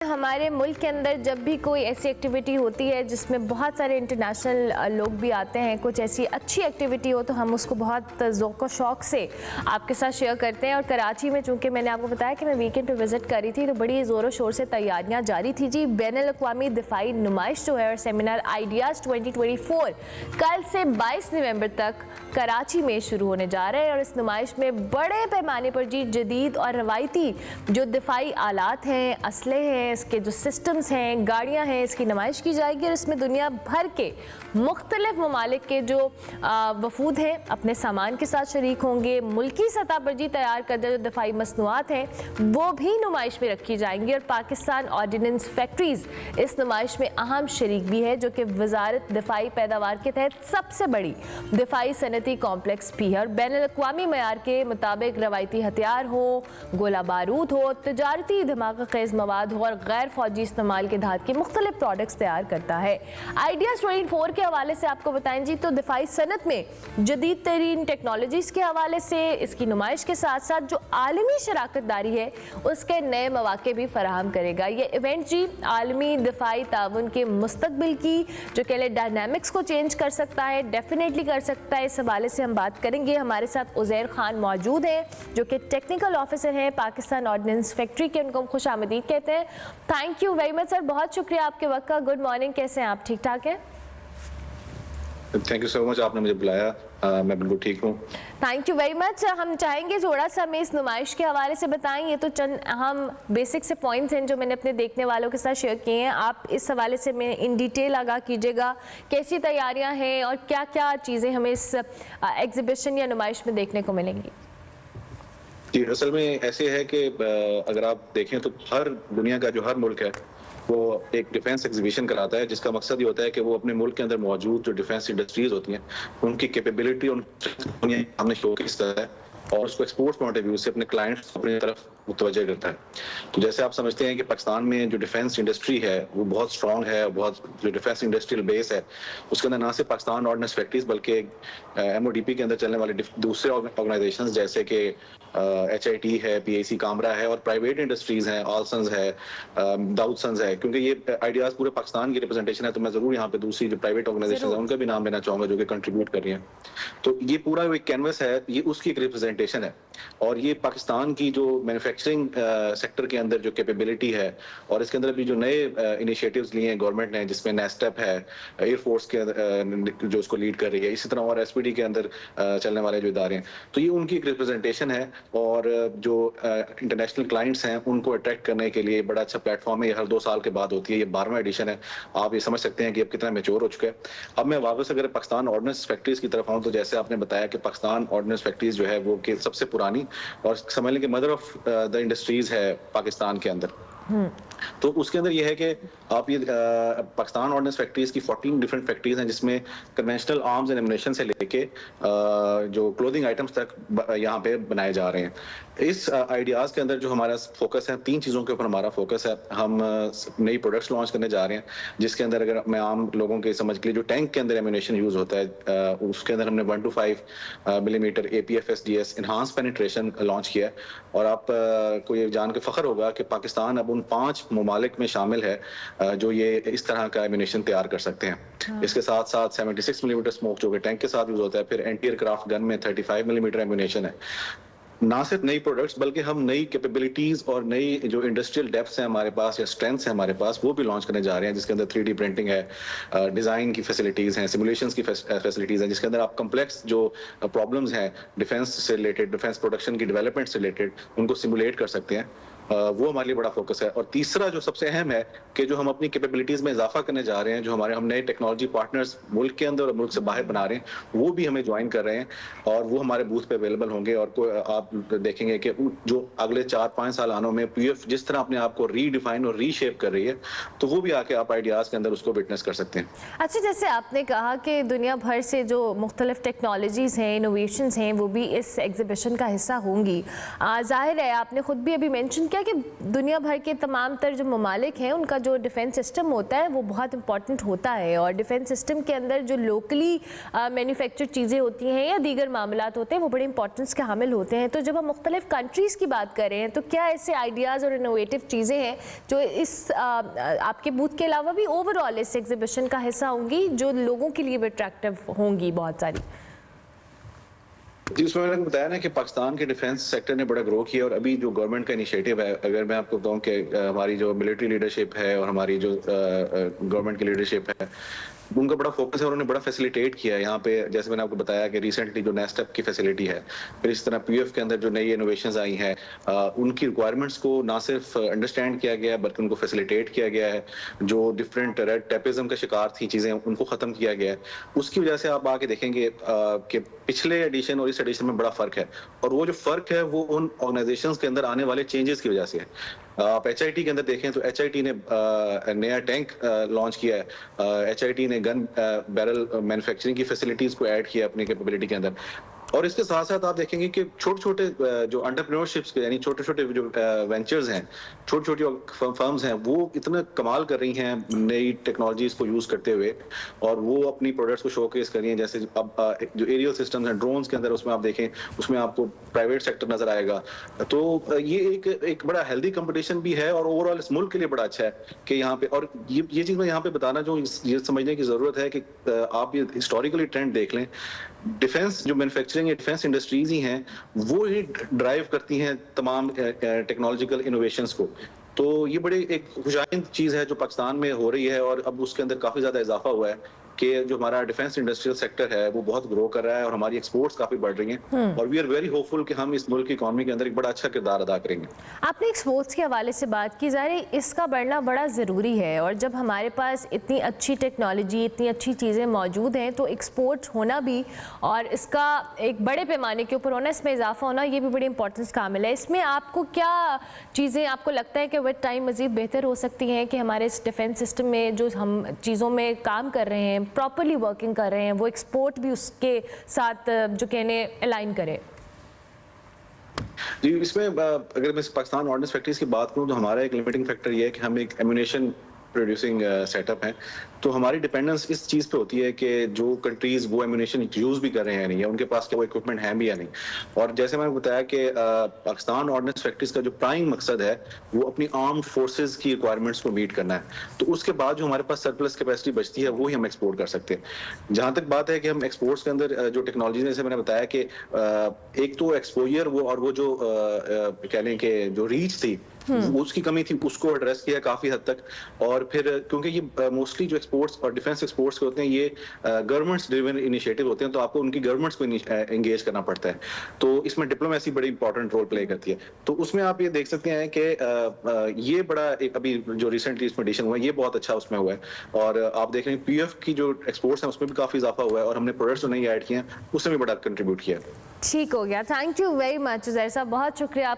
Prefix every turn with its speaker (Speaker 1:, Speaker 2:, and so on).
Speaker 1: ہمارے ملک کے اندر جب بھی کوئی ایسی ایکٹیویٹی ہوتی ہے جس میں بہت سارے انٹرنیشنل لوگ بھی آتے ہیں، کچھ ایسی اچھی ایکٹیویٹی ہو تو ہم اس کو بہت ذوق و شوق سے آپ کے ساتھ شیئر کرتے ہیں. اور کراچی میں چونکہ میں نے آپ کو بتایا کہ میں ویکینڈ پہ وزٹ کر رہی تھی تو بڑی زور و شور سے تیاریاں جاری تھی جی. بین الاقوامی دفاعی نمائش جو ہے اور سیمینار آئیڈیاز 2024 کل سے 22 نومبر تک کراچی میں شروع ہونے جا رہے ہیں. اور اس نمائش میں بڑے پیمانے پر جی جدید اور روایتی جو دفاعی آلات ہیں، اسلحے ہیں، اس کے جو سسٹمز ہیں، گاڑیاں ہیں، اس کی نمائش کی جائے گی. اور اس میں دنیا بھر کے مختلف ممالک کے جو وفود ہیں اپنے سامان کے ساتھ شریک ہوں گے. ملکی سطح پر جی تیار کردہ جو دفاعی مصنوعات ہیں وہ بھی نمائش میں رکھی جائیں گی. اور پاکستان آرڈیننس فیکٹریز اس نمائش میں اہم شریک بھی ہے جو کہ وزارت دفاعی پیداوار کے تحت سب سے بڑی دفاعی صنعتی کمپلیکس بھی ہے. اور بین الاقوامی معیار کے مطابق روایتی ہتھیار ہو، گولہ بارود ہو، تجارتی دھماکہ خیز مواد ہو اور غیر فوجی استعمال کے دھات کے مختلف پروڈکٹس تیار کرتا ہے. آئیڈیاز 24 کے حوالے سے آپ کو بتائیں جی تو دفاعی صنعت میں جدید ترین ٹیکنالوجیز کے حوالے سے اس کی نمائش کے ساتھ ساتھ جو عالمی شراکت داری ہے اس کے نئے مواقع بھی فراہم کرے گا. یہ ایونٹ جی عالمی دفاعی تعاون کے مستقبل کی جو کہ ڈائنامکس کو چینج کر سکتا ہے، ڈیفینیٹلی کر سکتا ہے. اس حوالے سے ہم بات کریں گے. ہمارے ساتھ عزیر خان موجود ہیں جو کہ ٹیکنیکل آفیسر ہیں پاکستان آرڈیننس فیکٹری کے. ان کو خوش آمدید کہتے ہیں. تھینک یو ویری مچ سر، بہت شکریہ آپ کے وقت کا. گڈ مارننگ، کیسے ہیں آپ؟ ٹھیک ٹھاک ہیں؟
Speaker 2: تھینک یو سو مچ، آپ نے مجھے بلایا. میں بالکل ٹھیک ہوں.
Speaker 1: Thank you very much. ہم چاہیں گے تھوڑا سا ہمیں اس نمائش کے حوالے سے بتائیں. یہ تو چند اہم بیسک سے پوائنٹس ہیں جو میں نے اپنے دیکھنے والوں کے ساتھ شیئر کیے ہیں. آپ اس حوالے سے میں ان ڈیٹیل آگاہ کیجیے گا، کیسی تیاریاں ہیں اور کیا کیا چیزیں ہمیں اس ایگزیبیشن یا نمائش میں دیکھنے کو ملیں گی؟
Speaker 2: جی، اصل میں ایسے ہے کہ اگر آپ دیکھیں تو ہر دنیا کا جو ہر ملک ہے وہ ایک ڈیفینس ایگزیبیشن کراتا ہے جس کا مقصد یہ ہوتا ہے کہ وہ اپنے ملک کے اندر موجود جو ڈیفینس انڈسٹریز ہوتی ہیں ان کی کیپیبلٹی دنیا کے سامنے شو کیس کرتا ہے اور اس کو ایکسپورٹ پوائنٹ آف ویو سے اپنے کلائنٹس کو اپنی طرف متوجہ کرتا ہے. تو جیسے آپ سمجھتے ہیں کہ پاکستان میں جو ڈیفینس انڈسٹری ہے وہ بہت اسٹرانگ ہے، بہت جو ڈیفینس انڈسٹریل بیس ہے اس کے اندر نہ صرف پاکستان آرڈیننس فیکٹریز بلکہ ایم او ڈی پی کے اندر چلنے والے دوسرے آرگنائزیشنز جیسے کہ ایچ آئی ٹی ہے، پی آئی سی کامرا ہے اور پرائیویٹ انڈسٹریز ہیں، آل سنز ہے، داؤد سنز ہے. کیونکہ یہ آئیڈیاز پورے پاکستان کی ریپرزنٹیشن ہے تو میں ضرور یہاں پہ دوسری جو پرائیویٹ آرگنائزیشنز ہیں ان کا بھی نام لینا چاہوں گا جو کہ کنٹریبیوٹ کر رہی ہیں. تو یہ پورا ایک کینوس ہے، یہ اس کی ایک ریپرزنٹیشن ہے. اور یہ پاکستان کی جو مینوفیکچرنگ سیکٹر کے اندر جو کیپیبلٹی ہے اور اس کے اندر بھی جو نئے انیشیٹوز لیے ہیں گورنمنٹ نے جس میں نیسٹپ ہے، ایئر فورس کے جو اس کو لیڈ کر رہی ہے، اسی طرح اور ایس پی ڈی کے اندر چلنے والے جو ادارے ہیں، تو یہ ان کی ایک ریپرزنٹیشن ہے. اور جو انٹرنیشنل کلائنٹس ہیں ان کو اٹریکٹ کرنے کے لیے بڑا اچھا پلیٹ فارم ہے. یہ ہر 2 سال کے بعد ہوتی ہے. یہ 12واں ایڈیشن ہے. آپ یہ سمجھ سکتے ہیں کہ اب کتنا میچور ہو چکا ہے. اب میں واپس اگر پاکستان آرڈیننس فیکٹریز کی طرف آؤں تو جیسے آپ نے بتایا کہ پاکستان آرڈیننس فیکٹریز جو ہے وہ کہ سب سے پرانی اور سمجھ لیں کہ مدر آف دا انڈسٹریز ہے پاکستان کے اندر. تو اس کے اندر یہ ہے کہ آپ یہ پاکستان آرڈیننس فیکٹریز کی 14 ڈفرینٹ فیکٹریز ہیں جس میں کنونشنل آرمز اینڈ ایمونیشن سے لے کے جو کلودنگ آئٹمس تک یہاں پہ بنائے جا رہے ہیں. اس آئیڈیاز کے اندر جو ہمارا فوکس ہے 3 چیزوں کے اوپر ہمارا فوکس ہے. ہم نئی پروڈکٹس لانچ کرنے جا رہے ہیں جس کے اندر اگر میں عام لوگوں کے سمجھ کے لیے جو ٹینک کے اندر ایمونیشن یوز ہوتا ہے اس کے اندر ہم نے 125 millimetre A P F S D S enhance penetration launch کیا ہے. اور آپ کو یہ جان کے فخر ہوگا کہ پاکستان اب ان 5 ممالک میں شامل ہے جو یہ اس طرح کا ایمونیشن تیار کر سکتے ہیں. اس کے ساتھ ساتھ 76 ملی میٹر اسموک جو کہ ٹینک کے ساتھ یوز ہوتا ہے. پھر اینٹی ایئر کرافٹ گن میں 35 ملی میٹر ایمونیشن ہے. نہ صرف نئی پروڈکٹس بلکہ ہم نئی کیپیبلٹیز اور نئی جو انڈسٹریل ڈیپتھس ہیں ہمارے پاس یا اسٹرینتھس ہیں ہمارے پاس وہ بھی لانچ کرنے جا رہے ہیں جس کے اندر 3D پرنٹنگ ہے، ڈیزائن کی فیسلٹیز ہیں، سیمولیشنز کی فیسلٹیز ہیں جس کے اندر آپ کمپلیکس جو پرابلمز ہیں ڈیفینس سے ریلیٹڈ، ڈیفینس پروڈکشن کی ڈیولپمنٹ سے ریلیٹڈ ان کو سیمولیٹ کر سکتے ہیں. وہ ہمارے لیے بڑا فوکس ہے. اور تیسرا جو سب سے اہم ہے کہ جو ہم اپنی کیپیبلٹیز میں اضافہ کرنے جا رہے ہیں، جو ہم نئے ٹیکنالوجی پارٹنرز ملک کے اندر اور ملک سے باہر بنا رہے ہیں وہ بھی ہمیں جوائن کر رہے ہیں اور وہ ہمارے بوتھ پہ اویلیبل ہوں گے. اور آپ دیکھیں گے کہ جو اگلے 4-5 سال آنوں میں پی ایف جس طرح اپنے آپ کو ری ڈیفائن اور ری شیپ کر رہی ہے تو وہ بھی آ کے آپ آئیڈیاز کے اندر اس کو وٹنس کر سکتے ہیں.
Speaker 1: اچھا، جیسے آپ نے کہا کہ دنیا بھر سے جو مختلف ٹیکنالوجیز ہیں، انوویشنز ہیں وہ بھی اس ایگزیبیشن کا حصہ ہوں گی. ظاہر ہے آپ نے خود بھی ابھی مینشن کیا ہے کہ دنیا بھر کے تمام تر جو ممالک ہیں ان کا جو ڈیفینس سسٹم ہوتا ہے وہ بہت امپورٹنٹ ہوتا ہے, اور ڈیفینس سسٹم کے اندر جو لوکلی مینوفیکچر چیزیں ہوتی ہیں یا دیگر معاملات ہوتے ہیں وہ بڑی امپورٹنس کے حامل ہوتے ہیں. تو جب ہم مختلف کنٹریز کی بات کر رہے ہیں تو کیا ایسے آئیڈیاز اور انوویٹو چیزیں ہیں جو اس آپ کے بوتھ کے علاوہ بھی اوور آل اس ایگزیبیشن کا حصہ ہوں گی جو لوگوں کے لیے بھی اٹریکٹیو ہوں گی بہت ساری؟
Speaker 2: جی, اس میں میں نے بتایا نا کہ پاکستان کے ڈیفینس سیکٹر نے بڑا گرو کیا, اور ابھی جو گورنمنٹ کا انیشیٹو ہے, اگر میں آپ کو بتاؤں کہ ہماری جو ملٹری لیڈرشپ ہے اور ہماری جو گورنمنٹ کی لیڈرشپ ہے ان کا بڑا فوکس ہے, اور انہوں نے بڑا فیسیلیٹیٹ کیا ہے یہاں پہ. جیسے میں نے آپ کو بتایا کہ ریسنٹلی جو نیسٹ اپ کی فیسلٹی ہے, پھر اس طرح پی ایف کے اندر جو نئی انوویشنز آئی ہیں ان کی ریکوائرمنٹس کو نہ صرف انڈرسٹینڈ کیا گیا ہے بلکہ ان کو فیسیلیٹیٹ کیا گیا ہے. جو ڈفرینٹ ریڈ ٹیپزم کا شکار تھی چیزیں ان کو ختم کیا گیا ہے. اس کی وجہ سے آپ آ کے دیکھیں گے کہ پچھلے ایڈیشن اور اس ایڈیشن میں بڑا فرق ہے, اور وہ جو فرق ہے وہ ان آرگنائزیشنز کے اندر آنے والے چینجز کی وجہ سے ہے. آپ ایچ آئی ٹی کے اندر دیکھیں تو ایچ آئی ٹی نے نیا ٹینک لانچ کیا ہے, ایچ آئی ٹی نے گن بیرل مینوفیکچرنگ کی فیسلٹیز کو ایڈ کیا اپنی کیپیبلٹی کے اندر. اور اس کے ساتھ ساتھ آپ دیکھیں گے کہ چھوٹے چھوٹے جو انٹرپرینورشپس یعنی چھوٹے چھوٹے جو وینچرز ہیں, چھوٹی چھوٹی فرمز ہیں, وہ اتنا کمال کر رہی ہیں نئی ٹیکنالوجیز کو یوز کرتے ہوئے, اور وہ اپنی پروڈکٹس کو شو کیس کر رہی ہیں. جیسے اب جو ایریل سسٹمز ہیں ڈرونز کے اندر, اس میں آپ دیکھیں اس میں آپ کو پرائیویٹ سیکٹر نظر آئے گا. تو یہ ایک بڑا ہیلدی کمپٹیشن بھی ہے, اور اوور آل اس ملک کے لیے بڑا اچھا ہے کہ یہاں پہ. اور یہ چیز میں یہاں پہ بتانا جو یہ سمجھنے کی ضرورت ہے کہ آپ یہ ہسٹوریکلی ٹرینڈ دیکھ لیں, ڈیفینس جو مینوفیکچرنگ یا ڈیفینس انڈسٹریز ہی ہیں وہ ہی ڈرائیو کرتی ہیں تمام ٹیکنالوجیکل انوویشنز کو. تو یہ بڑی ایک خوشائند چیز ہے جو پاکستان میں ہو رہی ہے, اور اب اس کے اندر کافی زیادہ اضافہ ہوا ہے کہ جو ہمارا ڈیفینس انڈسٹریل سیکٹر ہے وہ بہت گرو کر رہا ہے, اور ہماری ایکسپورٹس کافی بڑھ رہی ہیں, اور وی آر ویری ہوپ فل کہ ہم اس ملک کی اکانومی کے اندر ایک بڑا اچھا کردار ادا کریں گے.
Speaker 1: آپ نے ایکسپورٹس کے حوالے سے بات کی, ظاہر اس کا بڑھنا بڑا ضروری ہے, اور جب ہمارے پاس اتنی اچھی ٹیکنالوجی اتنی اچھی چیزیں موجود ہیں تو ایکسپورٹ ہونا بھی اور اس کا ایک بڑے پیمانے کے اوپر ہونا, اس میں اضافہ ہونا, یہ بھی بڑی امپورٹنس کا عامل ہے. اس میں آپ کو کیا چیزیں آپ کو لگتا ہے کہ ود ٹائم مزید بہتر ہو سکتی ہیں کہ ہمارے اس ڈیفینس سسٹم میں جو ہم چیزوں میں کام کر رہے ہیں پراپرلی ورکنگ کر رہے ہیں وہ ایکسپورٹ بھی اس کے ساتھ جو کہنے الائن کرے؟
Speaker 2: جی, اس میں اگر میں پاکستان آرڈننس فیکٹریز کی بات کروں تو ہمارا ایک لمیٹنگ فیکٹر یہ ہے کہ ہم ایک ایمونیشن پروڈیوسنگ سیٹ اپ ہے. تو ہماری ڈیپینڈنس اس چیز پہ ہوتی ہے کہ جو کنٹریز وہ ایمونیشن یوز بھی کر رہے ہیں نہیں, یا ان کے پاس کیا وہ اکوپمنٹ ہیں بھی یا نہیں. اور جیسے میں نے بتایا کہ پاکستان آرڈننس فیکٹریز کا جو پرائم مقصد ہے وہ اپنی آرمڈ فورسز کی ریکوائرمنٹس کو میٹ کرنا ہے. تو اس کے بعد جو ہمارے پاس سرپلس کیپیسٹی بچتی ہے وہی ہم ایکسپورٹ کر سکتے ہیں. جہاں تک بات ہے کہ ہم ایکسپورٹس کے اندر جو ٹیکنالوجیز جیسے میں نے بتایا کہ ایک تو ایکسپوجر وہ, اور وہ جو کہہ لیں کہ جو ریچ تھی اس کی کمی تھی, اس کو ایڈریس کیا کافی حد تک. اور پھر کیونکہ یہ موسٹلی جو ایکسپورٹس اور ڈیفینس ایکسپورٹس کے ہوتے ہیں یہ گورنمنٹس ڈریون انیشیٹو ہوتے ہیں, تو آپ کو ان کی گورنمنٹس کو انگیج کرنا پڑتا ہے. تو اس میں ڈپلومیسی بڑی امپورٹنٹ رول پلے کرتی ہے. تو اس میں آپ یہ دیکھ سکتے ہیں کہ یہ بڑا ایک ابھی جو ریسنٹلی اس میں ایڈیشن ہوا ہے یہ بہت اچھا اس میں ہوا ہے. اور آپ دیکھ رہے ہیں پی ایف کی جو ایکسپورٹس ہیں اس میں بھی کافی اضافہ ہوا ہے, اور ہم نے پروڈکٹس جو نہیں ایڈ کیے ہیں اس میں بھی بڑا کنٹریبیوٹ کیا ہے.
Speaker 1: ٹھیک ہو گیا, thank you very much Uzair صاحب, بہت شکریہ.